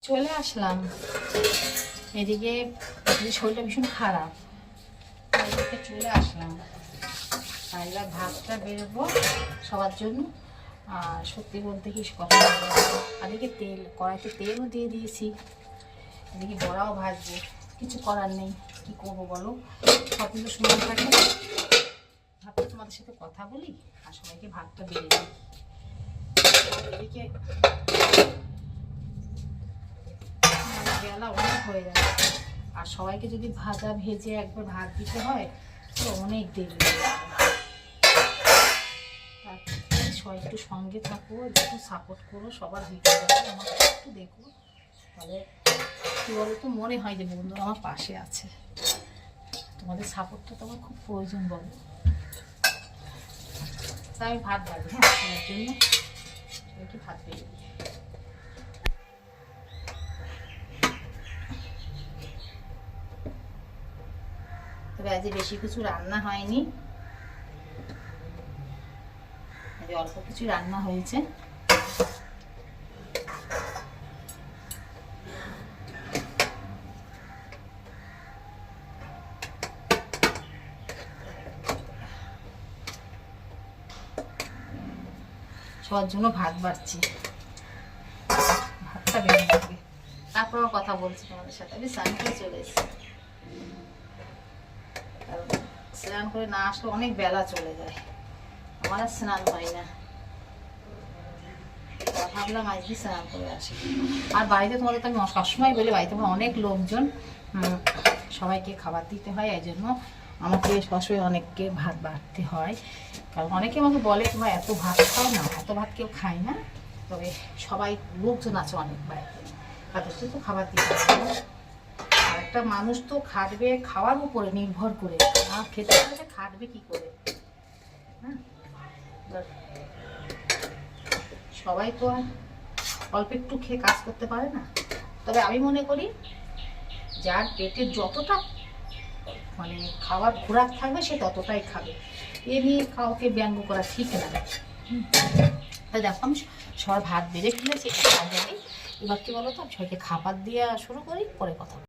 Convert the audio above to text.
চলে আসলাম এদিকে। শরীরটা ভীষণ খারাপ, এদিকে চলে আসলাম। আর এবার ভাতটা বেরোবো সবার জন্য। আর সত্যি বলতে কি কথা, এদিকে কড়াইতে তেলও দিয়ে দিয়েছি, এদিকে বড়াও ভাজবো। কিছু করার নেই, কি করবো বলো, সব কিছু সময় থাকে। ভাবতে তোমাদের সাথে কথা বলি আর সবাইকে ভাতটা বেড়ে দিই। এদিকে বেলা অনেক হয়ে যাচ্ছে, আর সবাইকে যদি ভাজা ভেজে একবার ভাত দিতে হয় তো অনেক দেরি হয়ে যাবে। সবাই একটু সঙ্গে থাকো, একটু সাপোর্ট করো, সবার ভিডিওটা আমাকে একটু দেখো, তাহলে কী বলো তো, মনে হয় যে বন্ধুরা আমার পাশে আছে। তোমাদের সাপোর্টটা তো আমার খুব প্রয়োজন বলো। তাই আমি ভাত বাড়ি, হ্যাঁ, তার জন্য সবাইকে ভাত বেড়ে দিই। তবে আজ বেশি কিছু রান্না হয়নি, অল্প কিছু রান্না হয়েছে। সবার জন্য ভাত বাড়ছি, ভাতটা বেড়ে যাবে, তারপর কথা বলছি তোমাদের সাথে। আমি স্নান করে চলে এসেছি, কারণ স্নান করে না আসলে অনেক বেলা চলে যায়, আমার আর স্নান হয় না। ভাবলাম আজকে স্নান করে আসি। আর বাড়িতে তোমাদের তো আমি সবসময় বলি, বাড়িতে আমার অনেক লোকজন, সবাইকে খাবার দিতে হয়, এই জন্য আমাকে সবসময় অনেককে ভাত বাড়তে হয়। কারণ অনেকে আমাকে বলে তোমার এত ভাত খাও না, এত ভাত কেউ খায় না। তবে সবাই লোকজন আছে অনেক বাড়িতে, তাদেরকে তো খাবার দিতে হয়। আর একটা মানুষ তো খাটবে খাওয়ার উপরে নির্ভর করে, আর খেতে খেতে খাটবে কি করে, হ্যাঁ। সবাই তো আর অল্প একটু খেয়ে কাজ করতে পারে না। তবে আমি মনে করি যার পেটের যতটা মানে খাওয়ার খোরাক থাকবে সে ততটাই খাবে, এ নিয়ে কাউকে ব্যঙ্গ করা ঠিক না। তাই দেখো আমি সবার ভাত বেড়ে ফেলেছি, এবার কি বলো তো, সবাইকে খাবার দিয়ে শুরু করি, পরে কথা।